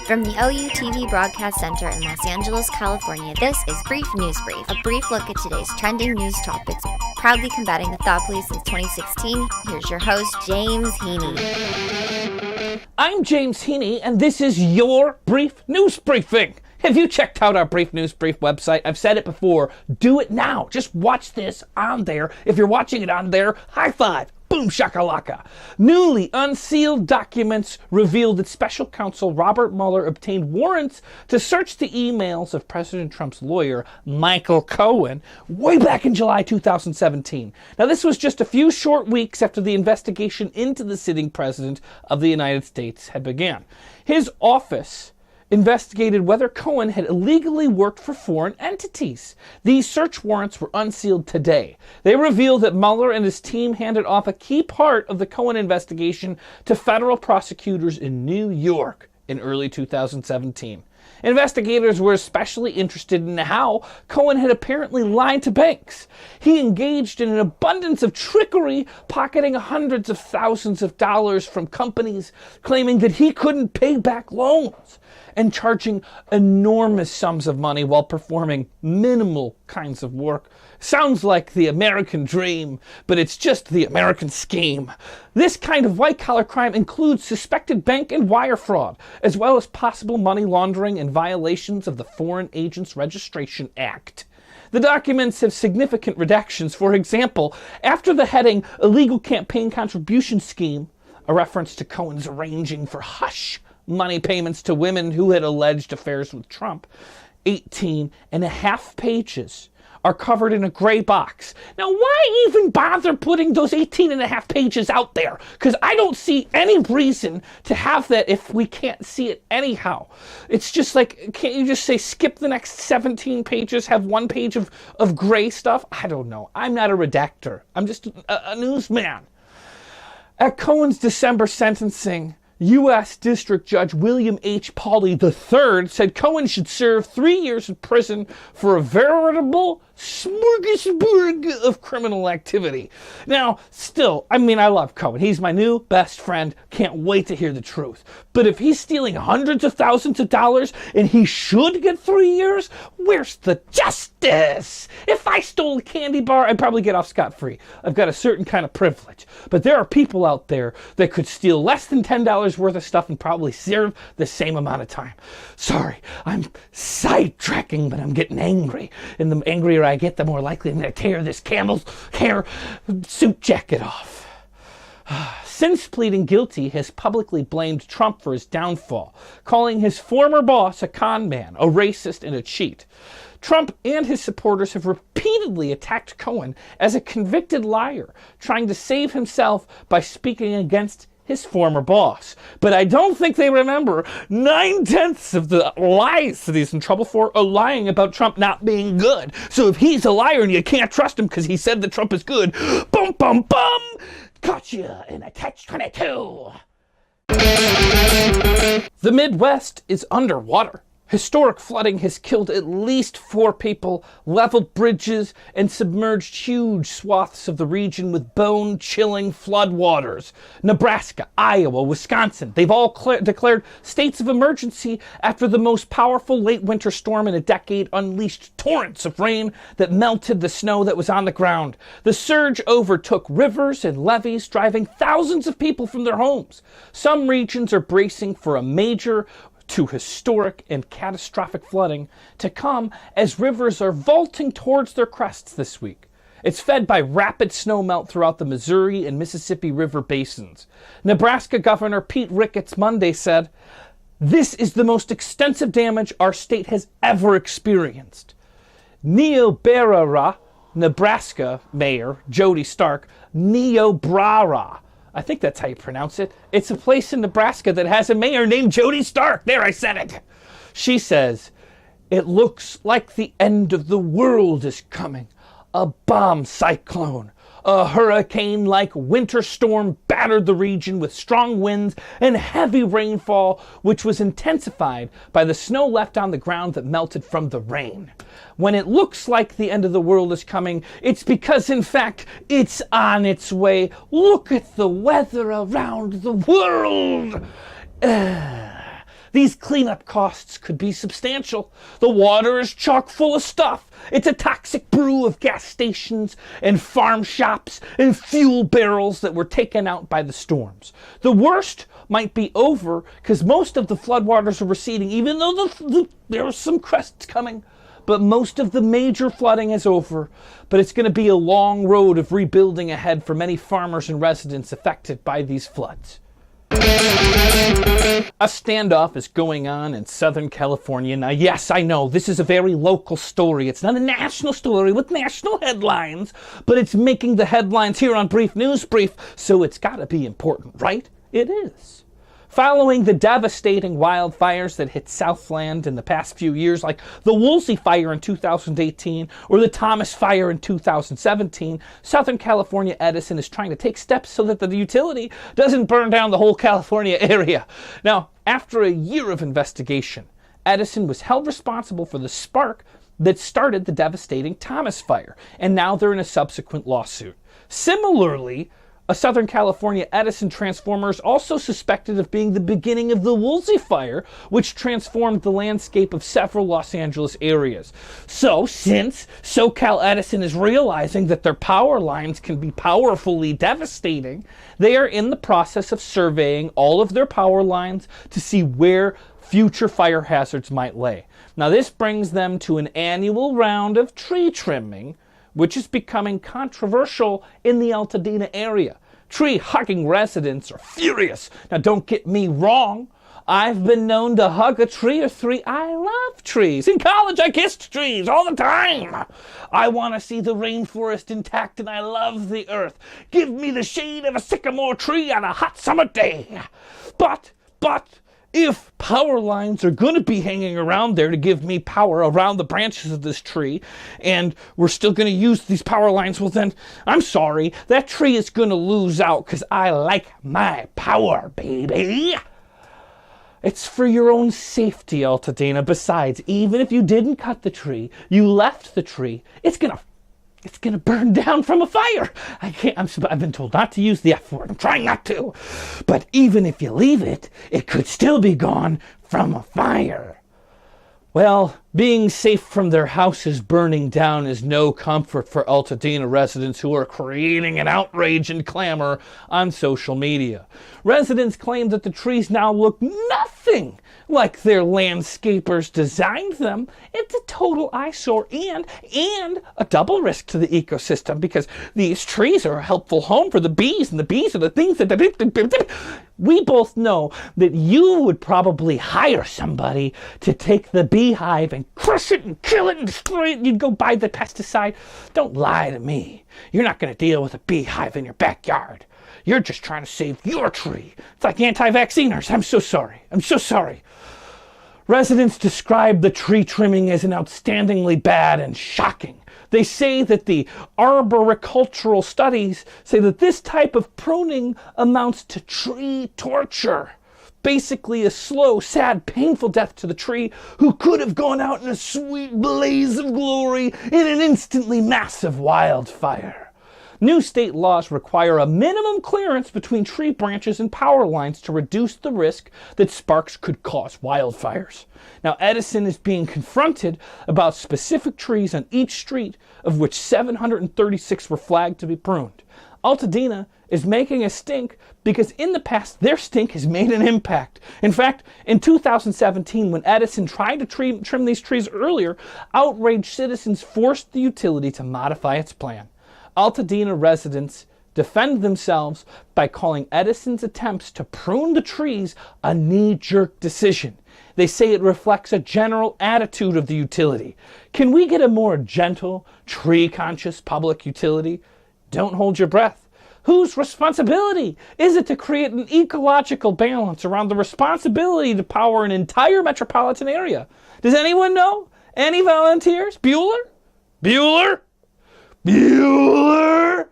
From the OUTV Broadcast Center in Los Angeles, California, this is Brief News Brief, a brief look at today's trending news topics. Proudly combating the thought police since 2016, here's your host, James Heaney. I'm James Heaney, and this is your Brief News Briefing. Have you checked out our Brief News Brief website? I've said it before. Do it now. Just watch this on there. If you're watching it on there, high five. Boom shakalaka. Newly unsealed documents revealed that special counsel Robert Mueller obtained warrants to search the emails of President Trump's lawyer, Michael Cohen, way back in July 2017. Now, this was just a few short weeks after the investigation into the sitting president of the United States had begun. His office investigated whether Cohen had illegally worked for foreign entities. These search warrants were unsealed today. They revealed that Mueller and his team handed off a key part of the Cohen investigation to federal prosecutors in New York in early 2017. Investigators were especially interested in how Cohen had apparently lied to banks. He engaged in an abundance of trickery, pocketing hundreds of thousands of dollars from companies, claiming that he couldn't pay back loans, and charging enormous sums of money while performing minimal kinds of work. Sounds like the American dream, but it's just the American scheme. This kind of white-collar crime includes suspected bank and wire fraud, as well as possible money laundering and violations of the Foreign Agents Registration Act. The documents have significant redactions. For example, after the heading Illegal Campaign Contribution Scheme, a reference to Cohen's arranging for hush money payments to women who had alleged affairs with Trump, 18 and a half pages are covered in a gray box. Now, why even bother putting those 18 and a half pages out there? Because I don't see any reason to have that if we can't see it anyhow. It's just like, can't you just say skip the next 17 pages, have one page of gray stuff? I don't know. I'm not a redactor. I'm just a newsman. At Cohen's December sentencing, U.S. District Judge William H. Pauley III said Cohen should serve 3 years in prison for a veritable smorgasbord of criminal activity. Now, still, I love Cohen. He's my new best friend. Can't wait to hear the truth. But if he's stealing hundreds of thousands of dollars and he should get 3 years, where's the justice? If I stole a candy bar, I'd probably get off scot-free. I've got a certain kind of privilege. But there are people out there that could steal less than $10 worth of stuff and probably serve the same amount of time. Sorry, I'm sidetracking, but I'm getting angry. And the angrier I get, the more likely I'm going to tear this camel's hair suit jacket off. Since pleading guilty, he has publicly blamed Trump for his downfall, calling his former boss a con man, a racist, and a cheat. Trump and his supporters have repeatedly attacked Cohen as a convicted liar, trying to save himself by speaking against his former boss. But I don't think they remember 9/10 of the lies that he's in trouble for are lying about Trump not being good. So if he's a liar and you can't trust him because he said that Trump is good, bum, bum, bum, gotcha in a catch-22. The Midwest is underwater. Historic flooding has killed at least 4 people, leveled bridges, and submerged huge swaths of the region with bone-chilling floodwaters. Nebraska, Iowa, Wisconsin, they've all declared states of emergency after the most powerful late winter storm in a decade unleashed torrents of rain that melted the snow that was on the ground. The surge overtook rivers and levees, driving thousands of people from their homes. Some regions are bracing for a major to historic and catastrophic flooding to come as rivers are vaulting towards their crests this week. It's fed by rapid snowmelt throughout the Missouri and Mississippi River basins. Nebraska Governor Pete Ricketts Monday said, "This is the most extensive damage our state has ever experienced." Niobrara, Nebraska Mayor Jody Stark, Niobrara, I think that's how you pronounce it. It's a place in Nebraska that has a mayor named Jody Stark. There, I said it. She says, "It looks like the end of the world is coming. A bomb cyclone. A hurricane-like winter storm battered the region with strong winds and heavy rainfall, which was intensified by the snow left on the ground that melted from the rain. When it looks like the end of the world is coming, it's because, in fact, it's on its way. Look at the weather around the world." These cleanup costs could be substantial. The water is chock full of stuff. It's a toxic brew of gas stations and farm shops and fuel barrels that were taken out by the storms. The worst might be over because most of the floodwaters are receding, even though there are some crests coming. But most of the major flooding is over. But it's going to be a long road of rebuilding ahead for many farmers and residents affected by these floods. A standoff is going on in Southern California. Now, yes, I know, this is a very local story. It's not a national story with national headlines, but it's making the headlines here on Brief News Brief, so it's got to be important, right? It is. Following the devastating wildfires that hit Southland in the past few years, like the Woolsey Fire in 2018 or the Thomas Fire in 2017, Southern California Edison is trying to take steps so that the utility doesn't burn down the whole California area. Now, after a year of investigation, Edison was held responsible for the spark that started the devastating Thomas Fire, and now they're in a subsequent lawsuit. Similarly, a Southern California Edison transformer is also suspected of being the beginning of the Woolsey Fire, which transformed the landscape of several Los Angeles areas. So, since SoCal Edison is realizing that their power lines can be powerfully devastating, they are in the process of surveying all of their power lines to see where future fire hazards might lay. Now, this brings them to an annual round of tree trimming, which is becoming controversial in the Alta Dena area. Tree-hugging residents are furious. Now, don't get me wrong. I've been known to hug a tree or three. I love trees. In college, I kissed trees all the time. I want to see the rainforest intact, and I love the earth. Give me the shade of a sycamore tree on a hot summer day. But, if power lines are going to be hanging around there to give me power around the branches of this tree, and we're still going to use these power lines, well then, I'm sorry, that tree is going to lose out because I like my power, baby. It's for your own safety, Alta Dena. Besides, even if you didn't cut the tree, you left the tree, it's going to burn down from a fire. I've been told not to use the F word. I'm trying not to. But even if you leave it, it could still be gone from a fire. Well, being safe from their houses burning down is no comfort for Alta Dena residents who are creating an outrage and clamor on social media. Residents claim that the trees now look nothing like their landscapers designed them. It's a total eyesore and a double risk to the ecosystem because these trees are a helpful home for the bees, and the bees are the things that... We both know that you would probably hire somebody to take the beehive and crush it and kill it and destroy it, and you'd go buy the pesticide. Don't lie to me. You're not going to deal with a beehive in your backyard. You're just trying to save your tree. It's like anti-vacciners. I'm so sorry. I'm so sorry. Residents describe the tree trimming as an outstandingly bad and shocking. They say that the arboricultural studies say that this type of pruning amounts to tree torture. Basically a slow, sad, painful death to the tree who could have gone out in a sweet blaze of glory in an instantly massive wildfire. New state laws require a minimum clearance between tree branches and power lines to reduce the risk that sparks could cause wildfires. Now, Edison is being confronted about specific trees on each street, of which 736 were flagged to be pruned. Alta Dena is making a stink because in the past, their stink has made an impact. In fact, in 2017, when Edison tried to trim these trees earlier, outraged citizens forced the utility to modify its plan. Alta Dena residents defend themselves by calling Edison's attempts to prune the trees a knee-jerk decision. They say it reflects a general attitude of the utility. Can we get a more gentle, tree-conscious public utility? Don't hold your breath. Whose responsibility is it to create an ecological balance around the responsibility to power an entire metropolitan area? Does anyone know? Any volunteers? Bueller? Bueller? Bueller?